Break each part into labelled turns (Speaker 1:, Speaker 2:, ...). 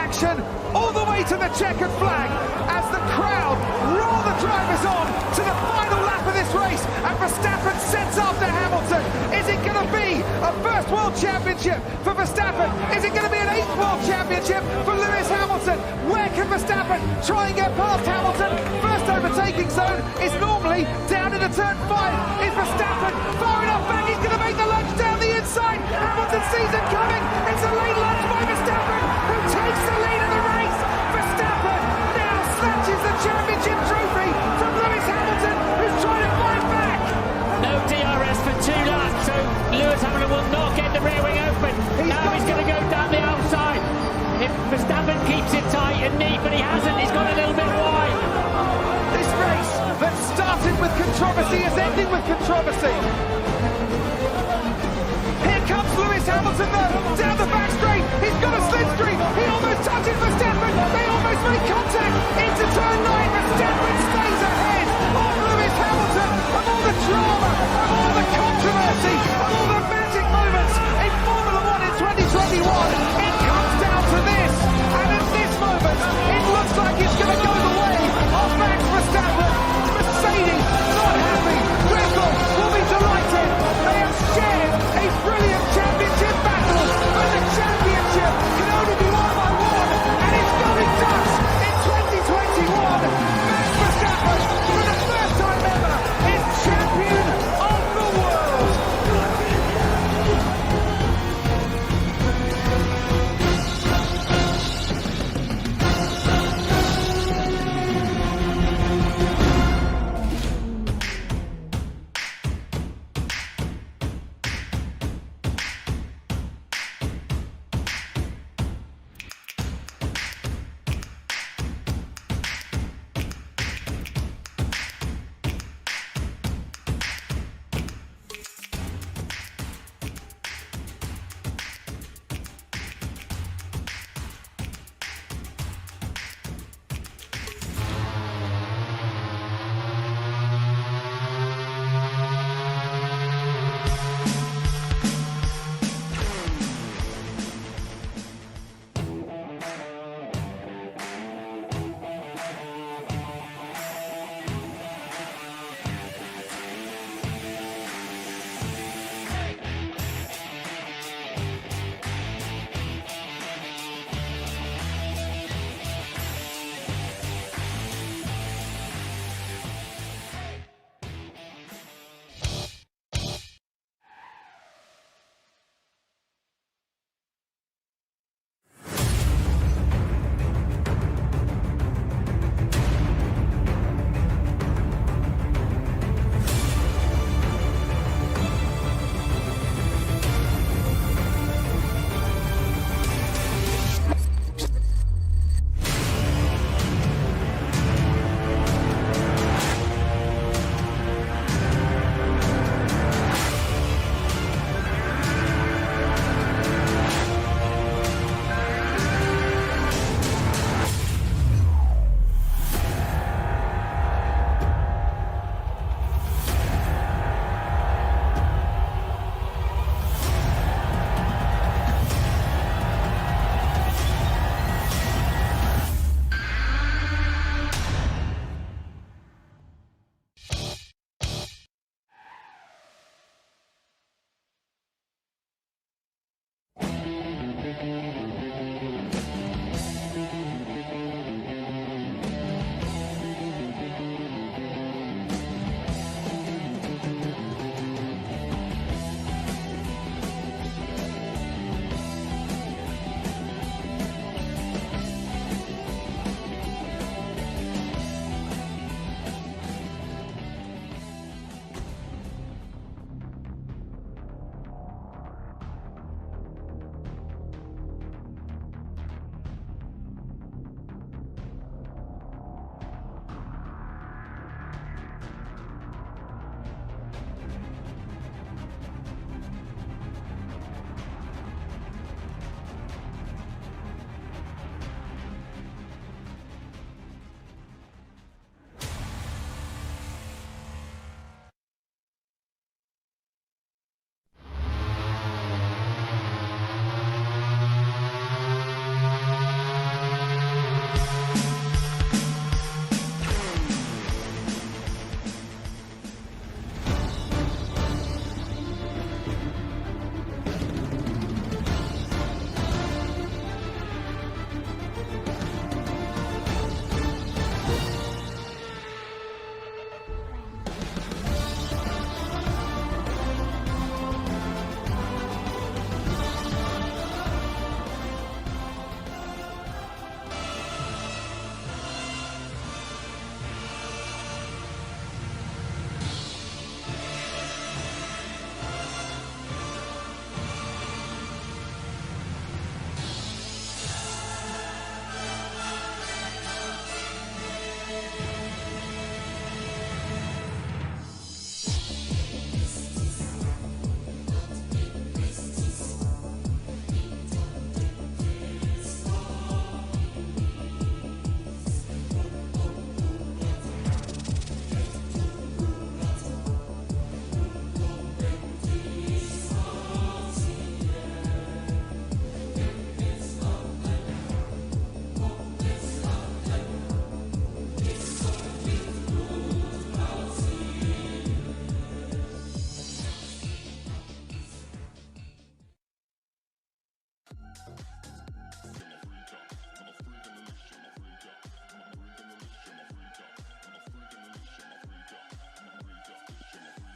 Speaker 1: action all the way to the checkered flag as the crowd roll the drivers on to the final lap of this race, and Verstappen sets after Hamilton. Is it going to be a first World Championship for Verstappen? Is it going to be an 8th World Championship for Lewis Hamilton? Where can Verstappen try and get past Hamilton? First overtaking zone is normally down into turn 5. Is Verstappen far enough back? He's going to make the lunge down the inside. Hamilton sees it coming. It's a late lunge by Verstappen, who takes the lead of the race. Verstappen now snatches the championship trophy from Lewis Hamilton, who's trying to fight back.
Speaker 2: No DRS for 2 laps, so Lewis Hamilton will not get the rear wing open. Now he's going to go down the outside. If Verstappen keeps it tight and neat, but he hasn't, he's gone a little bit wide.
Speaker 1: This race that started with controversy is ending with controversy. Here comes Lewis Hamilton though, down the back straight. He's got a slipstream. He almost touches Verstappen. They almost make contact into turn 9. Verstappen stays ahead of Lewis Hamilton. Of all the drama, of all the controversy, of all the magic moments in Formula 1 in 2021, it comes down to this. And at this moment, it looks like it's going to go the way of Max Verstappen. Mercedes not happy. Red Bull will be delighted. They have shared a brilliant championship battle, but the championship can only be won by one, and it's going Dutch in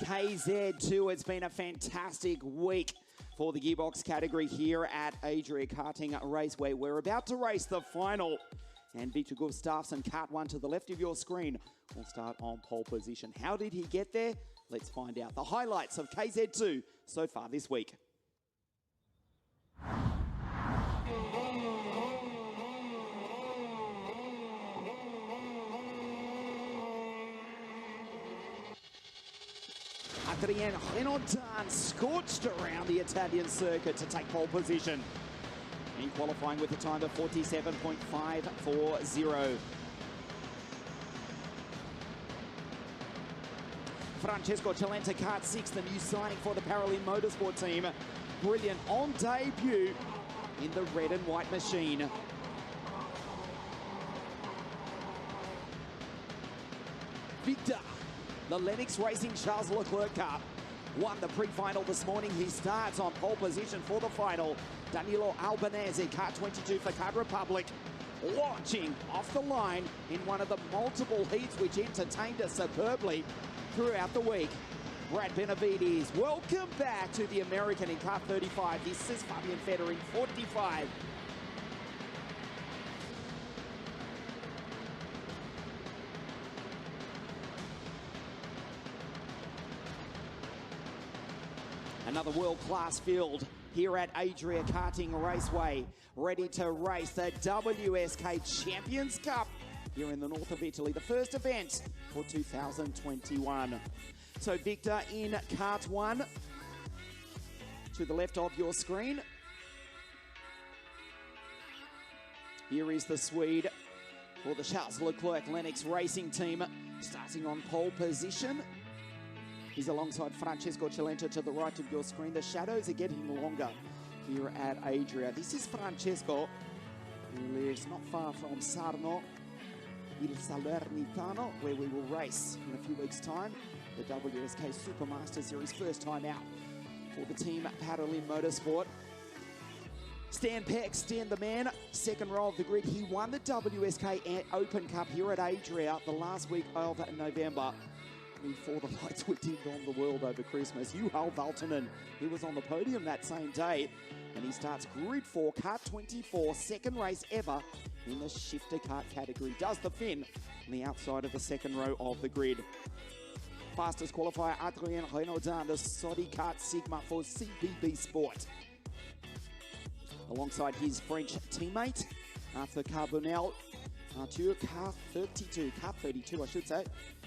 Speaker 3: KZ2, it's been a fantastic week for the gearbox category here at Adria Karting Raceway. We're about to race the final, and Victor Gustafsson, kart 1 to the left of your screen, will start on pole position. How did he get there? Let's find out. The highlights of KZ2 so far this week. Adrien Renaudin scorched around the Italian circuit to take pole position in qualifying with a time of 47.540. Francesco Cialenta, kart 6, the new signing for the Paralympic Motorsport team. Brilliant on debut in the red and white machine. Victor, the Lennox Racing Charles Leclerc kart, won the pre-final this morning. He starts on pole position for the final. Danilo Albanese, kart 22 for Kart Republic, launching off the line in one of the multiple heats which entertained us superbly throughout the week. Brad Benavides, welcome back to the American in kart 35. This is Fabian Vetter in 45. Another world-class field here at Adria Karting Raceway, ready to race the WSK Champions Cup here in the north of Italy, the first event for 2021. So Victor in kart 1 to the left of your screen. Here is the Swede for the Charles Leclerc Lennox Racing team, starting on pole position. He's alongside Francesco Cialenta to the right of your screen. The shadows are getting longer here at Adria. This is Francesco, who lives not far from Sarno, Il Salernitano, where we will race in a few weeks' time. The WSK Supermaster Series, first time out for the team Paralympic Motorsport. Stan Peck, Stan the man, second row of the grid. He won the WSK Open Cup here at Adria the last week of November, before the lights were dimmed on the world over Christmas. Juhal Valtonen, he was on the podium that same day, and he starts grid 4, kart 24, second race ever in the shifter kart category. Does the fin on the outside of the second row of the grid. Fastest qualifier, Adrien Renaudin, the Saudi Kart Sigma for CPB Sport. Alongside his French teammate, Arthur Carbonell, Arthur kart 32 I should say,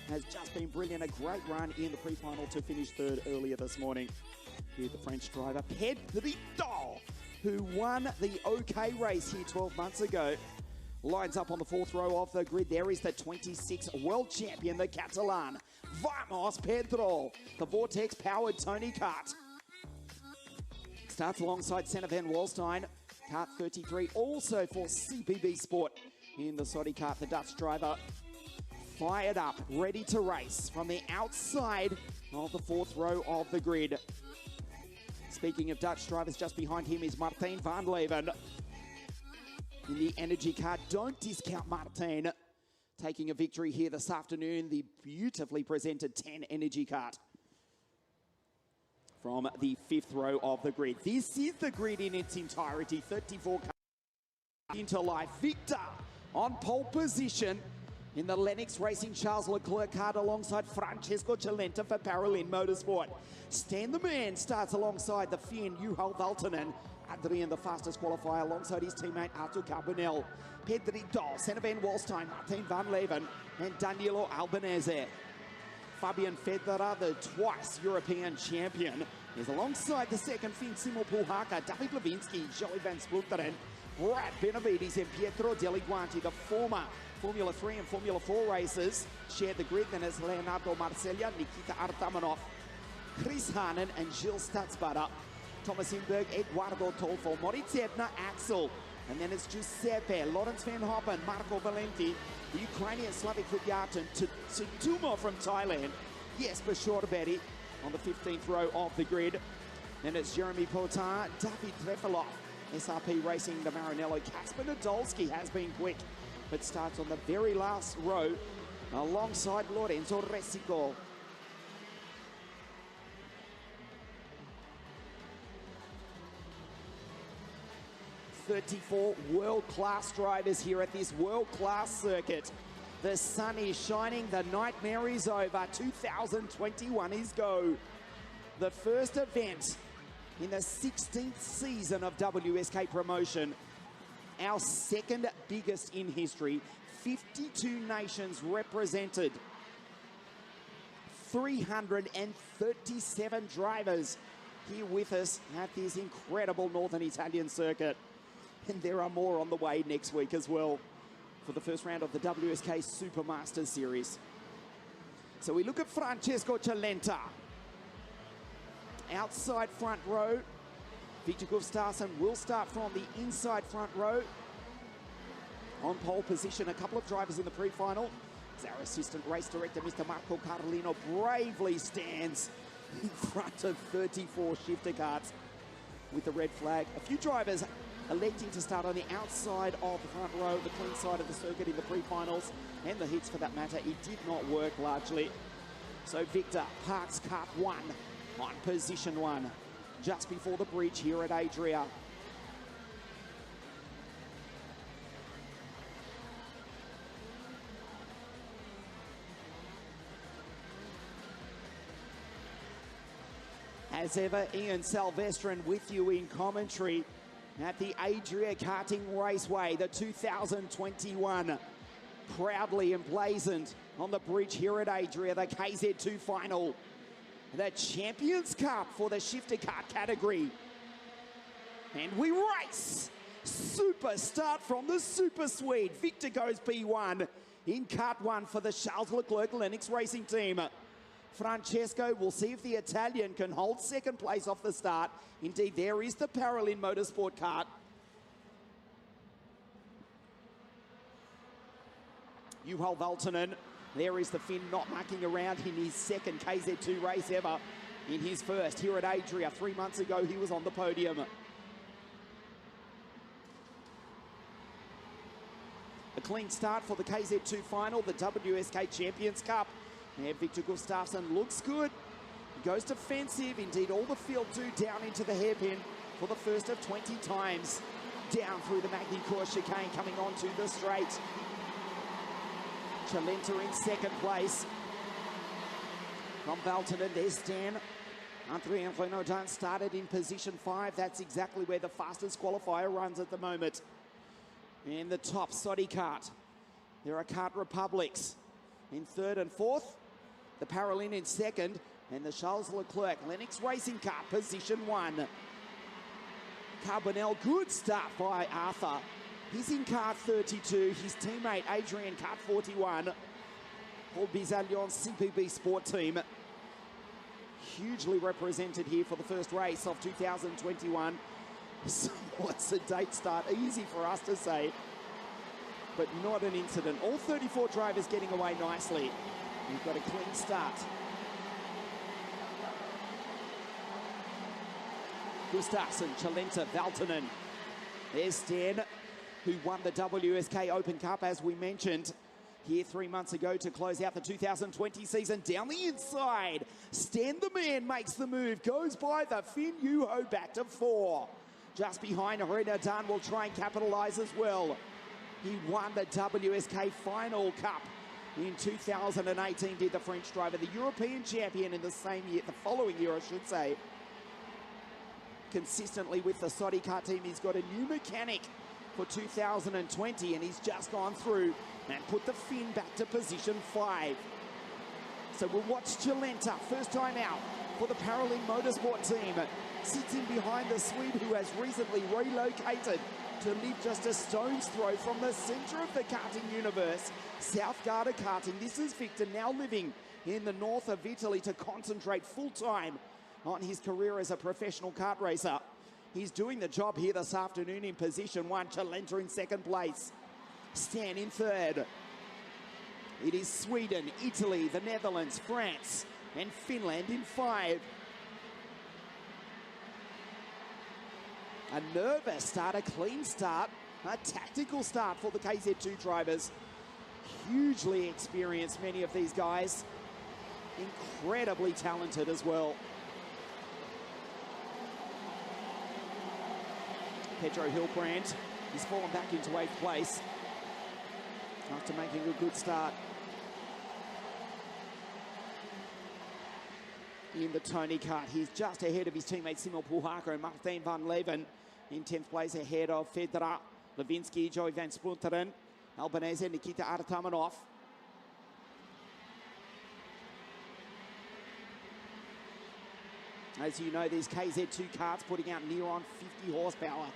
Speaker 3: has just been brilliant. A great run in the pre-final to finish third earlier this morning. Here's the French driver, Pedrito, who won the OK race here 12 months ago. Lines up on the fourth row of the grid. There is the 26th world champion, the Catalan. Vamos, Pedro, the Vortex-powered Tony Kart. Starts alongside Senna van Walstein, kart 33, also for CPB Sport in the Saudi kart. The Dutch driver fired up, ready to race from the outside of the fourth row of the grid. Speaking of Dutch drivers, just behind him is Martijn van Leeuwen in the Energy Kart. Don't discount Martijn taking a victory here this afternoon, the beautifully presented 10 Energy Kart from the fifth row of the grid. This is the grid in its entirety, 34 cars into life. Victor on pole position in the Lennox Racing Charles Leclerc kart alongside Francesco Cialenta for Paralympic Motorsport. Stan the man starts alongside the Finn Juhal Valtonen. Adrien, the fastest qualifier, alongside his teammate Arthur Carbonell. Pedrito, Senna van Walstein, Martijn van Leeuwen, and Danilo Albanese. Fabian Vetter, the twice European champion, is alongside the second Finn Simo Puhaka, David Levinsky, Joey Van Splinteren, Brad Benavides, and Pietro Deliguanti, the former Formula 3 and Formula 4 racers, shared the grid. Then as Leonardo Marcella, Nikita Artamanov, Chris Hanen, and Gilles Statzbutter. Thomas Inberg, Eduardo Tolfo, Moritz Ebner, Axel. And then it's Giuseppe, Lawrence Van Hoppen, Marco Valenti, the Ukrainian Slavik Kudyatin, Tumo from Thailand, Jesper Shorberry on the 15th row of the grid. Then it's Jeremy Potar, David Trefilov, SRP Racing, the Maranello. Kasper Nadolski has been quick, but starts on the very last row alongside Lorenzo Resico. 34 world-class drivers here at this world-class circuit. The sun is shining, the nightmare is over, 2021 is go. The first event in the 16th season of WSK promotion. Our second biggest in history, 52 nations represented. 337 drivers here with us at this incredible Northern Italian circuit. And there are more on the way next week as well for the first round of the WSK Supermasters Series. So we look at Francesco Cialenta. Outside front row, Victor Gustafsson will start from the inside front row. On pole position, a couple of drivers in the pre-final. As our assistant race director, Mr. Marco Carlino, bravely stands in front of 34 shifter carts with the red flag. A few drivers electing to start on the outside of the front row, the clean side of the circuit in the pre-finals, and the hits for that matter. It did not work largely. So Victor parks kart 1 on position 1, just before the bridge here at Adria. As ever, Ian Salvestrin with you in commentary at the Adria Karting Raceway, the 2021, proudly emblazoned on the bridge here at Adria, the KZ2 final, the Champions Cup for the shifter kart category. And we race! Super start from the Super Swede. Victor goes P1 in kart 1 for the Charles Leclerc Lennox Racing Team. Francesco will see if the Italian can hold second place off the start. Indeed, there is the Paralin Motorsport kart. Juho Valtonen, there is the Finn not mucking around in his second KZ2 race ever. In his first here at Adria 3 months ago, he was on the podium. A clean start for the KZ2 final, the WSK Champions Cup. And Victor Gustafsson looks good. He goes defensive. Indeed, all the field do down into the hairpin for the first of 20 times. Down through the Magny-Cours chicane, coming onto the straight. Cialenta in second place. From Valtonen, there's Stan. André Renaudin started in position 5. That's exactly where the fastest qualifier runs at the moment. In the top Sodi kart, there are Kart Republics in third and fourth. The Paralin in second, and the Charles Leclerc Lennox Racing Kart position 1. Carbonell, good start by Arthur. He's in kart 32. His teammate Adrian, kart 41. Paul Bizalion, CPB Sport Team. Hugely represented here for the first race of 2021. So what's the date start? Easy for us to say, but not an incident. All 34 drivers getting away nicely. We've got a clean start. Gustafsson, Cialenta, Valtonen. There's Stan, who won the WSK Open Cup, as we mentioned, here 3 months ago to close out the 2020 season. Down the inside, Stan the man makes the move, goes by the Finn Juho back to 4. Just behind, Renaudin will try and capitalize as well. He won the WSK Final Cup in 2018, did the French driver, the European champion in the same year, the following year, I should say. Consistently with the Sodi kart team, he's got a new mechanic for 2020, and he's just gone through and put the Finn back to position 5. So we'll watch Cialenta, first time out for the Paralin Motorsport team. Sits in behind the Swede, who has recently relocated to live just a stone's throw from the center of the karting universe, South Garda Karting. This is Victor, now living in the north of Italy to concentrate full-time on his career as a professional kart racer. He's doing the job here this afternoon in position 1. Cialenta in second place. Stan in third. It is Sweden, Italy, the Netherlands, France, and Finland in 5. A nervous start, a clean start, a tactical start for the KZ2 drivers. Hugely experienced, many of these guys. Incredibly talented as well. Pedro Hilbrand. He's fallen back into 8th place after making a good start in the Tony Kart. He's just ahead of his teammate Simon Puhaka and Martin van Leven in 10th place, ahead of Federer, Levinsky, Joey van Splunteren, Albanese, Nikita Artamanov. As you know, these KZ2 karts putting out near on 50 horsepower.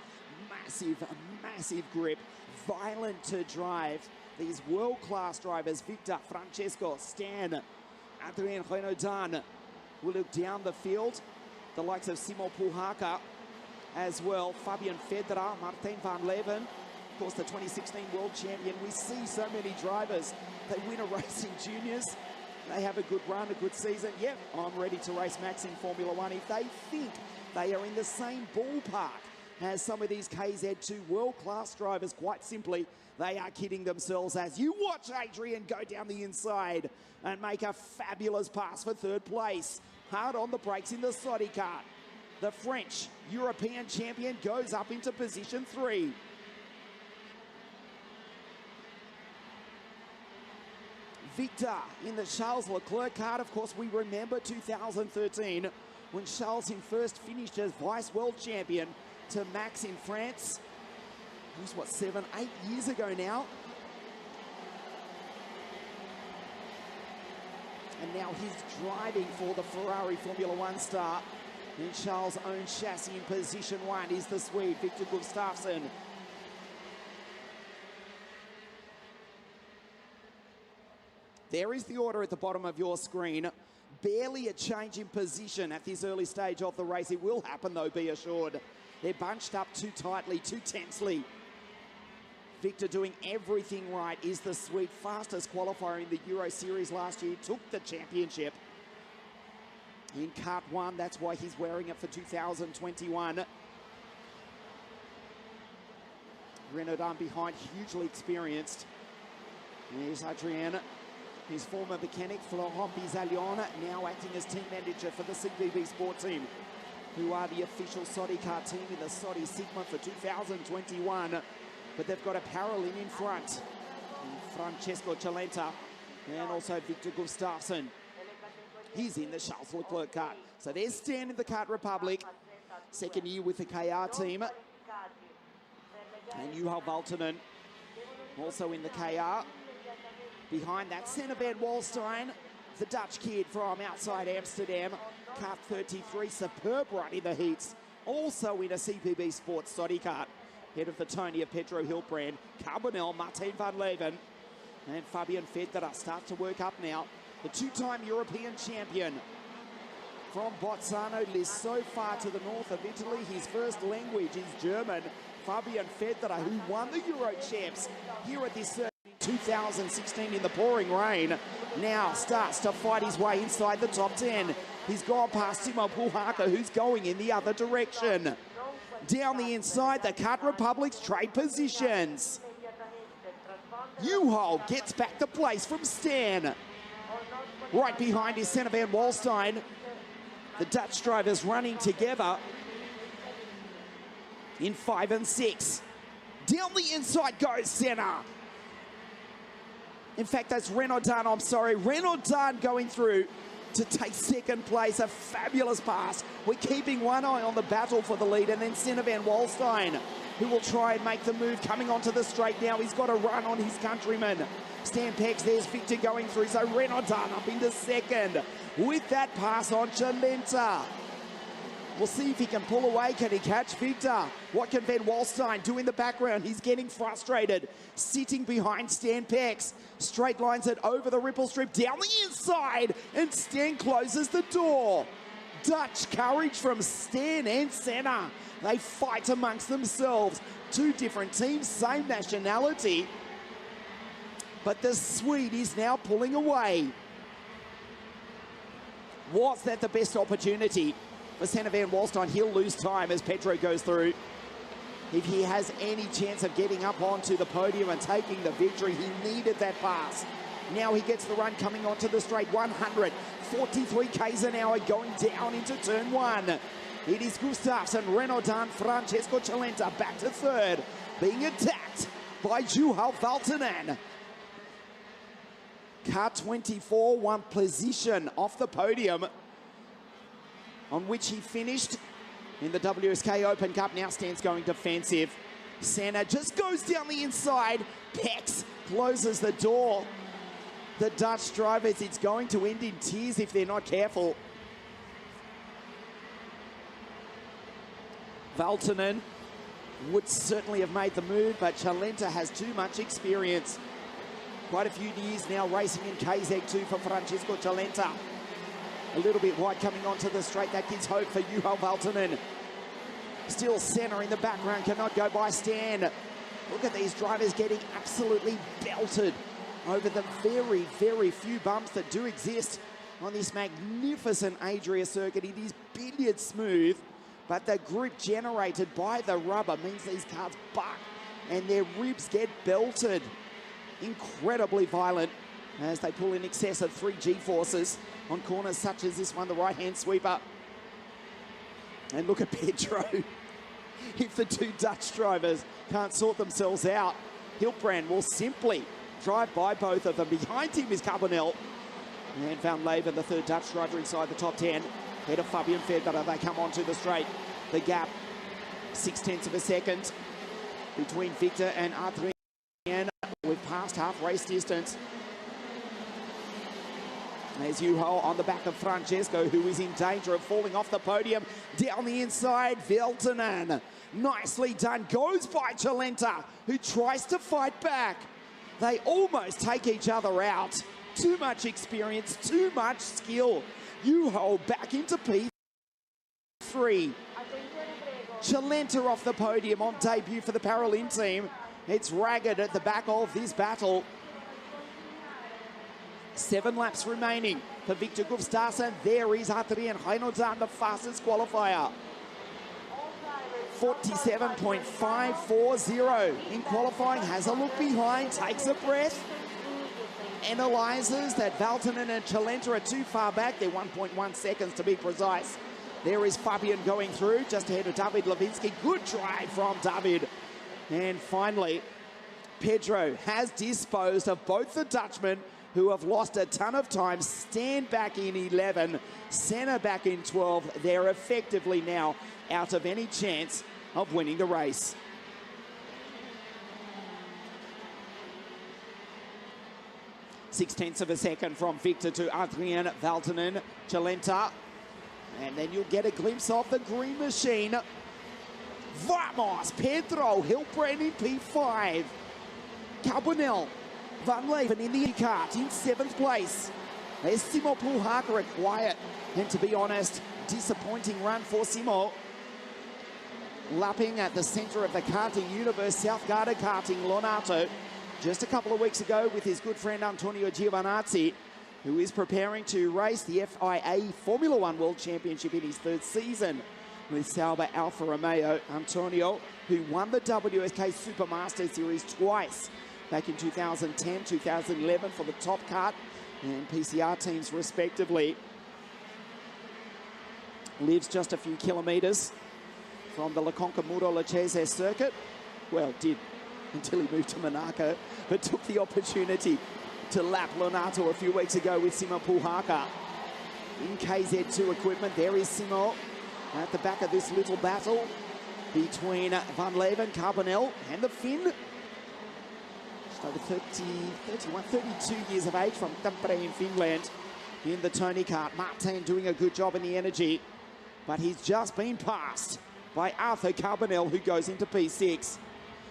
Speaker 3: Massive grip, violent to drive. These world-class drivers, Victor, Francesco, Stan, Adrien Renaudin, will look down the field. The likes of Simon Puhaka as well, Fabian Federer, Martin van Leven, of course the 2016 world champion. We see so many drivers, they win a race in juniors, they have a good run, a good season. Yep, I'm ready to race Max in Formula One. If they think they are in the same ballpark as some of these KZ2 world-class drivers, quite simply, they are kidding themselves as you watch Adrian go down the inside and make a fabulous pass for 3rd place. Hard on the brakes in the Sodi kart. The French European champion goes up into position 3. Victor in the Charles Leclerc kart. Of course, we remember 2013 when Charles in first finished as vice world champion to Max in France. It was, what, 7, 8 years ago now? And now he's driving for the Ferrari Formula One star. In Charles' own chassis in position 1 is the Swede, Victor Gustafsson. There is the order at the bottom of your screen. Barely a change in position at this early stage of the race. It will happen though, be assured. They're bunched up too tightly, too tensely. Victor doing everything right, is the Swede, fastest qualifier in the Euro Series last year, took the championship in Kart 1. That's why he's wearing it for 2021. Renaudin behind, hugely experienced. There's Adrien, his former mechanic, Florent Bizalion, now acting as team manager for the CVB Sport team, who are the official Sodi kart team in the Sodi Sigma for 2021. But they've got a Paralin in front, Francesco Cialenta, and also Victor Gustafsson. He's in the Charles Leclerc kart. So there's Stan in the Kart Republic, second year with the KR team. And Juha Valtonen also in the KR. Behind that, Senna van Walstein, the Dutch kid from outside Amsterdam. Kart 33, superb run in the heats. Also in a CPB Sports Sodi kart. Head of the Tony of Pedro Hilbrand, Carbonell, Martin van Leven, and Fabian Federer start to work up now. The 2-time European champion from Bolzano lives so far to the north of Italy. His first language is German. Fabian Federer, who won the Euro Champs here at this 2016 in the pouring rain, now starts to fight his way inside the top 10. He's gone past Simon Puhaka, who's going in the other direction. Down the inside, the Kart Republic's trade positions. Juho gets back the place from Stan. Right behind is Senna van Walstein. The Dutch drivers running together in 5 and 6. Down the inside goes Senna. In fact, that's Renaudin, I'm sorry. Renaudin going through to take second place. A fabulous pass. We're keeping one eye on the battle for the lead, and then Senna van Walstein, who will try and make the move coming onto the straight now. He's got a run on his countryman. Stan Pex, there's Victor going through. So Renaudin up into second with that pass on Cialenta. We'll see if he can pull away. Can he catch Victor? What can Van Walstein do in the background? He's getting frustrated. Sitting behind Stan Pex. Straight lines it over the ripple strip, down the inside, and Stan closes the door. Dutch courage from Stan and Senna. They fight amongst themselves. 2 different teams, same nationality. But the Swede is now pulling away. Was that the best opportunity for Senna van Walstein? He'll lose time as Pedro goes through. If he has any chance of getting up onto the podium and taking the victory, he needed that pass. Now he gets the run coming onto the straight. 143 k's an hour going down into turn 1. It is Gustafsson, Renaudin, Francesco Cialenta back to third, being attacked by Juho Valtonen. Car 24 won position off the podium on which he finished in the WSK Open Cup. Now stands going defensive. Senna just goes down the inside. Pex closes the door. The Dutch drivers, it's going to end in tears if they're not careful. Valtonen would certainly have made the move, but Cialenta has too much experience. Quite a few years now racing in KZ2 for Francesco Cialenta. A little bit wide coming onto the straight. That gives hope for Juho Valtonen. Still Senna in the background, cannot go by Stan. Look at these drivers getting absolutely belted over the very, very few bumps that do exist on this magnificent Adria circuit. It is billiard smooth, but the grip generated by the rubber means these cars buck and their ribs get belted. Incredibly violent as they pull in excess of 3 G-forces on corners such as this one, the right-hand sweeper. And look at Pedro. If the two Dutch drivers can't sort themselves out, Hiltbrand will simply drive by both of them. Behind him is Carbonell. And Van Leeuwen, the third Dutch driver inside the top 10. Ahead of Fabian Federer, they come onto the straight. The gap, 0.6 of a second between Victor and Adrien. We've passed half race distance. There's Juho on the back of Francesco, who is in danger of falling off the podium. Down the inside, Valtonen. Nicely done, goes by Cialenta, who tries to fight back. They almost take each other out. Too much experience, too much skill. Juho back into P3. Cialenta off the podium on debut for the Paralympic team. It's ragged at the back of this battle. 7 laps remaining for Victor Gustafsson. There is Adrien Renaudin, the fastest qualifier. 47.540 in qualifying. Has a look behind, takes a breath, analyzes that Valtonen and Cialenta are too far back. They're 1.1 seconds to be precise. There is Fabian going through, just ahead of David Lewinsky. Good drive from David. And finally, Pedro has disposed of both the Dutchmen, who have lost a ton of time. Stand back in 11, Senna back in 12. They're effectively now out of any chance of winning the race. .6 of a second from Victor to Adrien Valtonen. Cialenta. And then you'll get a glimpse of the green machine. Vamos! Pedro Hiltbrand in P5. Carbonell. Van Leeuwen in the kart in 7th place. There's Simo Puhakar, a quiet and, to be honest, disappointing run for Simo. Lapping at the centre of the karting universe, South Garda Karting, Lonato, just a couple of weeks ago with his good friend Antonio Giovinazzi, who is preparing to race the FIA Formula One World Championship in his 3rd season with Sauber Alfa Romeo. Antonio, who won the WSK Supermaster Series twice, back in 2010, 2011 for the Top Kart and PCR teams respectively. Lives just a few kilometres from the Le Conca-Muro-Lecce circuit. Well, did until he moved to Monaco, but took the opportunity to lap Lonato a few weeks ago with Simo Puhakar. In KZ2 equipment, there is Simo at the back of this little battle between Van Leeuwen, Carbonell and the Finn. Over 32 years of age from Tampere in Finland in the Tony kart. Martin doing a good job in the energy, but he's just been passed by Arthur Carbonell, who goes into P6.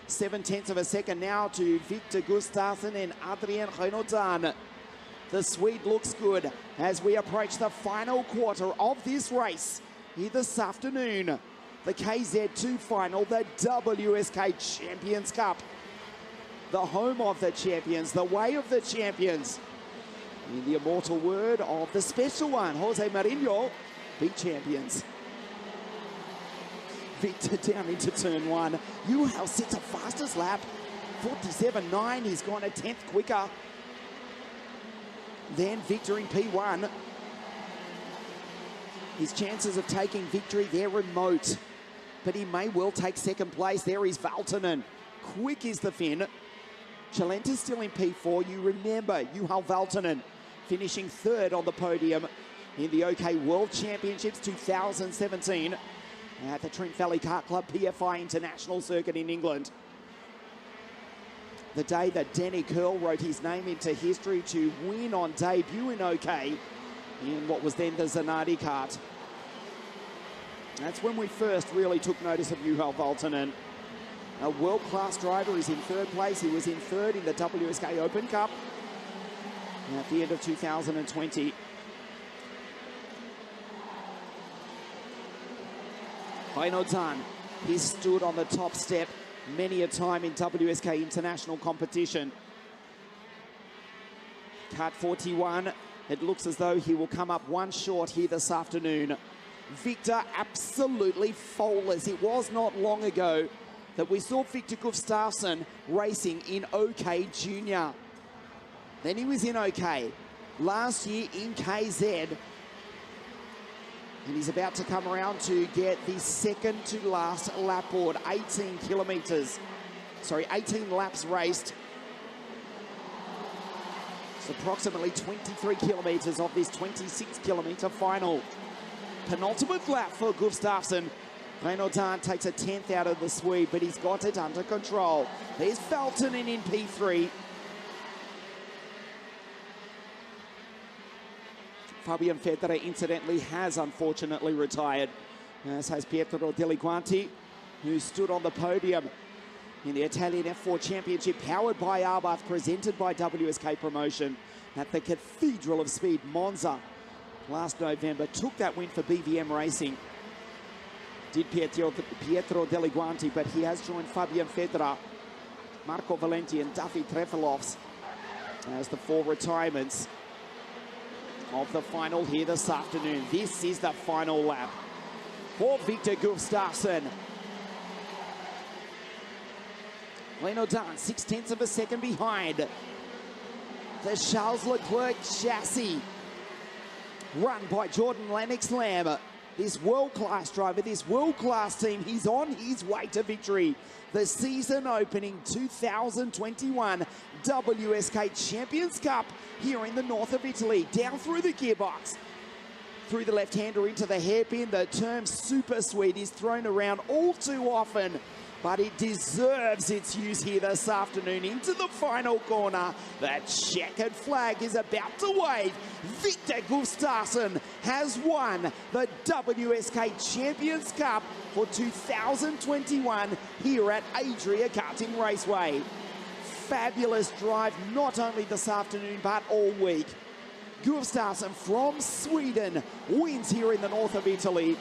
Speaker 3: 0.7 of a second now to Victor Gustafsson and Adrien Renaudin. The Swede looks good as we approach the final quarter of this race here this afternoon. The KZ2 final, the WSK Champions Cup. The home of the champions, the way of the champions. In the immortal word of the special one, Jose Mourinho, be champions. Victor down into turn 1. Juho sets a fastest lap, 47.9. He's gone a 10th quicker than Victor in P1. His chances of taking victory, they're remote. But he may well take second place. There is Valtonen. Quick is the Finn. Chalenta's still in P4. You remember Juha Valtonen finishing third on the podium in the OK World Championships 2017 at the Trent Valley Kart Club PFI International Circuit in England. The day that Danny Curl wrote his name into history to win on debut in OK in what was then the Zanardi kart. That's when we first really took notice of Juha Valtonen. A world-class driver is in third place. He was in third in the WSK Open Cup at the end of 2020. Heino Zahn, he stood on the top step many a time in WSK international competition. Kart 41, it looks as though he will come up one short here this afternoon. Victor absolutely faultless. It was not long ago that we saw Victor Gustafsson racing in OK Junior. Then he was in OK. Last year in KZ. And he's about to come around to get the second to last lap board. 18 laps raced. It's approximately 23 kilometres of this 26-kilometre final. Penultimate lap for Gustafsson. Heino Zahn takes a 10th out of the Swede, but he's got it under control. There's Valtonen in P3. Fabian Federer, incidentally, has unfortunately retired, as has Pietro Deliquanti, who stood on the podium in the Italian F4 Championship, powered by Arbath, presented by WSK Promotion at the Cathedral of Speed, Monza, last November. Took that win for BVM Racing. Did Pietro Deliquanti, but he has joined Fabian Federer, Marco Valenti and Duffy Trefelovs as the four retirements of the final here this afternoon. This is the final lap for Victor Gustafsson. Heino Zahn, 0.6 of a second behind. The Charles Leclerc chassis, run by Jordan Lennox Lamb. This world-class driver, this world-class team, he's on his way to victory. The season opening 2021 WSK Champions Cup here in the north of Italy. Down through the gearbox, through the left-hander into the hairpin. The term super sweet is thrown around all too often, but it deserves its use here this afternoon. Into the final corner, the checkered flag is about to wave. Victor Gustafsson has won the WSK Champions Cup for 2021 here at Adria Karting Raceway. Fabulous drive, not only this afternoon, but all week. Gustafsson from Sweden wins here in the north of Italy.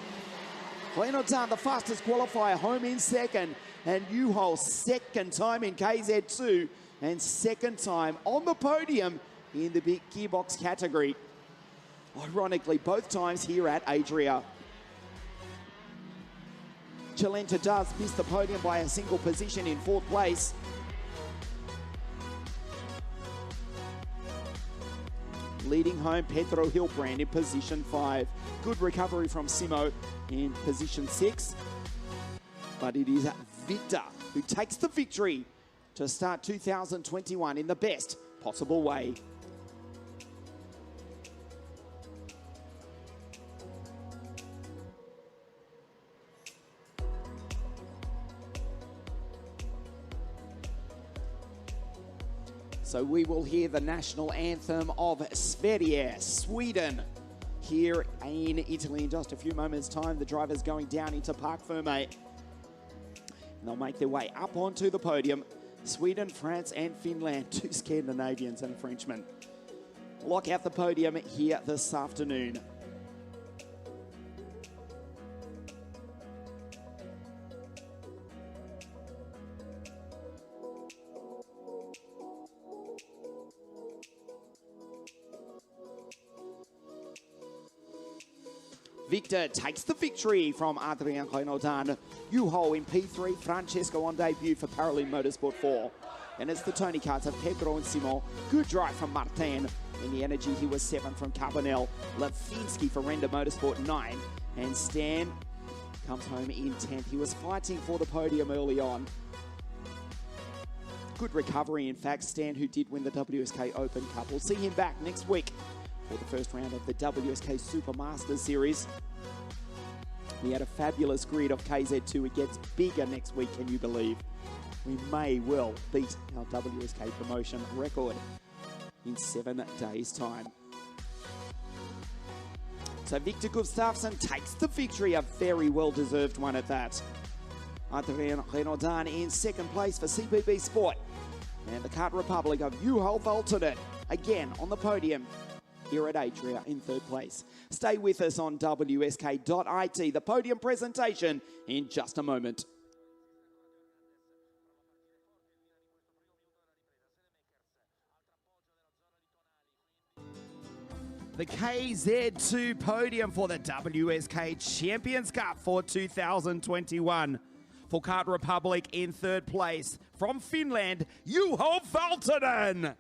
Speaker 3: Heino Zahn, the fastest qualifier, home in second. And Juho, second time in KZ2 and second time on the podium in the big gearbox category. Ironically, both times here at Adria. Chalenta does miss the podium by a single position in fourth place. Leading home, Pedro Hilbrand in position 5. Good recovery from Simo in position 6. But it is Victor who takes the victory to start 2021 in the best possible way. So we will hear the national anthem of Sverige, Sweden, here in Italy in just a few moments' time. The drivers going down into Parc Fermé. They'll make their way up onto the podium. Sweden, France and Finland, 2 Scandinavians and a Frenchman, lock out the podium here this afternoon. Victor takes the victory from Adrian Heino Zahn. Juho in P3, Francesco on debut for Paralympic Motorsport 4. And it's the Tony karts of Pedro and Simon. Good drive from Martin. In the Energy, he was 7th from Carbonell. Levinsky for Render Motorsport 9. And Stan comes home in 10th. He was fighting for the podium early on. Good recovery, in fact. Stan, who did win the WSK Open Cup. We'll see him back next week for the first round of the WSK Super Masters Series. We had a fabulous grid of KZ2. It gets bigger next week, can you believe? We may well beat our WSK promotion record in 7 days' time. So Victor Gustafsson takes the victory, a very well-deserved one at that. Adrien Renaudin in 2nd place for CPB Sport. And the Kart Republic of Juho Valtonen again on the podium here at Atria in 3rd place. Stay with us on WSK.IT, the podium presentation in just a moment. The KZ2 podium for the WSK Champions Cup for 2021. For Kart Republic in 3rd place from Finland, Juho Valtonen.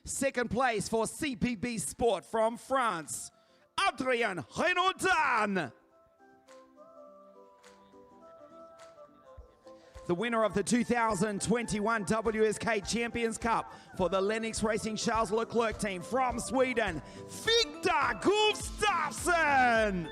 Speaker 3: Second place for CPB Sport from France, Adrien Renaudin. The winner of the 2021 WSK Champions Cup for the Lennox Racing Charles Leclerc team from Sweden, Victor Gustafsson.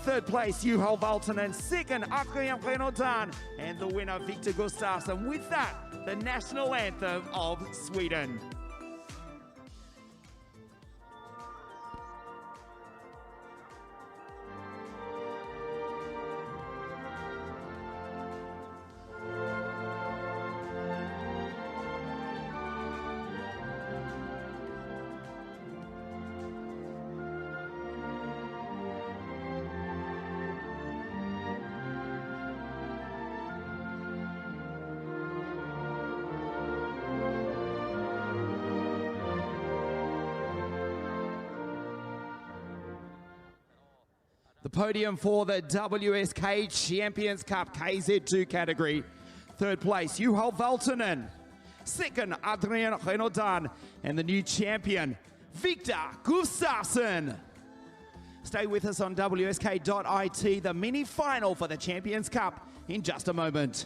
Speaker 3: Third place, Juho Valtonen. Second, Adrien Renaudin. And the winner, Victor Gustafsson. With that, the national anthem of Sweden. The podium for the WSK Champions Cup KZ2 category. Third place, Juho Valtonen. Second, Adrien Renaudin. And the new champion, Victor Gustafsson. Stay with us on WSK.IT, the mini final for the Champions Cup in just a moment.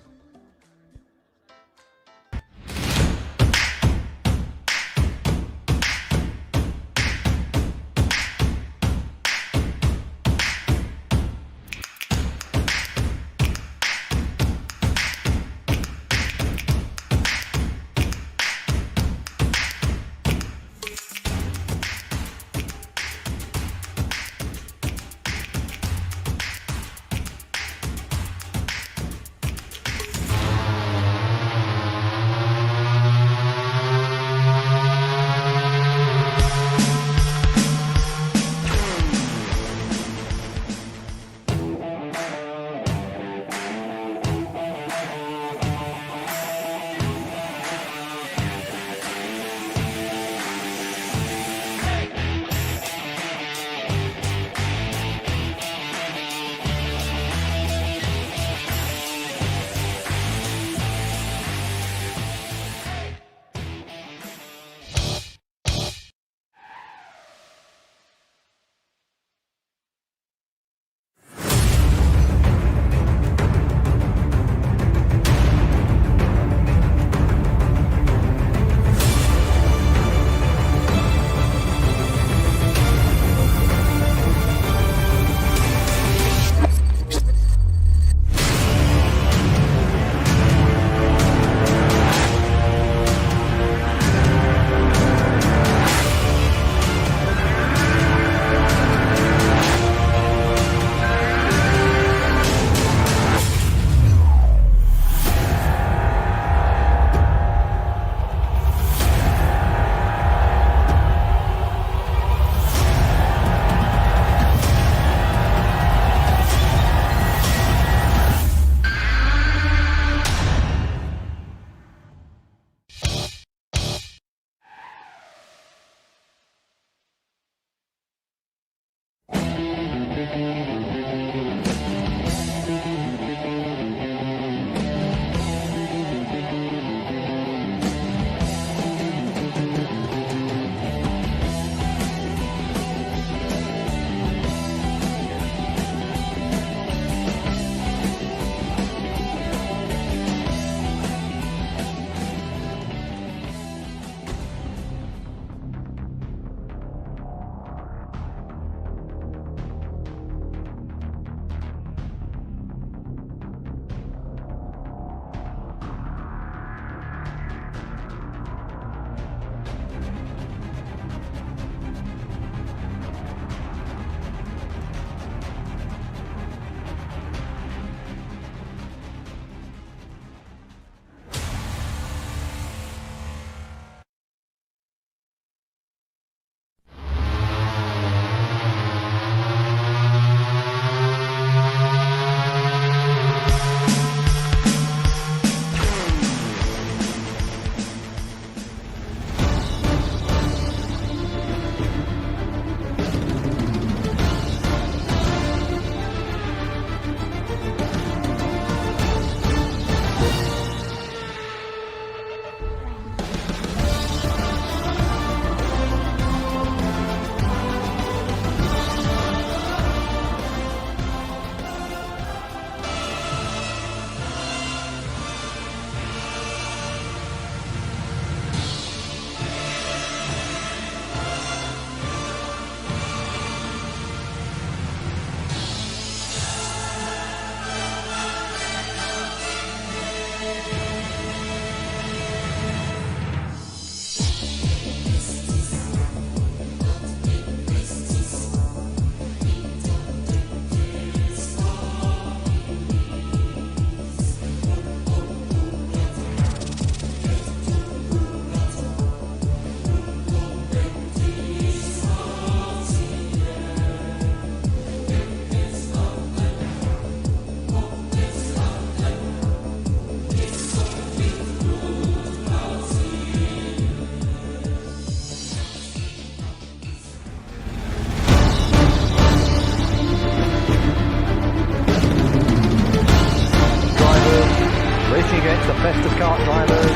Speaker 4: best of kart drivers.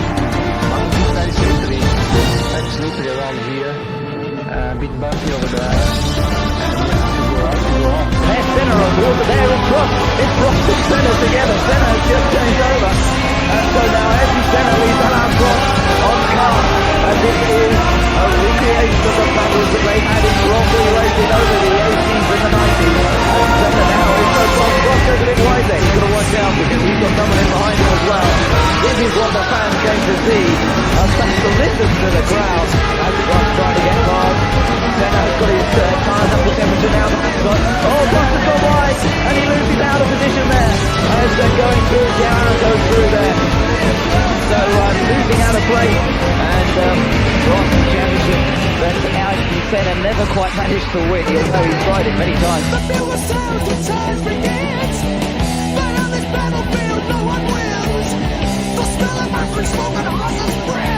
Speaker 4: Monkey seems to be slippery around here. A bit bumpy over there. There's Senna on board, but there is Frost. It's Frost and Senna together. Senna has just changed over. And so now every Senna leaves Alain Frost on kart. And this is a recreation of the battles that they had in Grand Prix racing over the 80s and the 90s. And Senna now is so Frost. Frost goes a bit wide there. He's got to watch out because he's got someone in behind him as well. This is what the fans came to see. Thanks to listen to the crowd as Frost trying to get past. Senna has got his tyres up to temperature now. Oh, Frost has gone wide and he loses out of position there as they're going through. Jarrah goes through there. So losing out of place and Frost championship. But Senna never quite managed to win, although he's tried it many times.
Speaker 5: But there was times when time forgets. But on this battlefield no one wins. The smell of ice smoke and horses breath.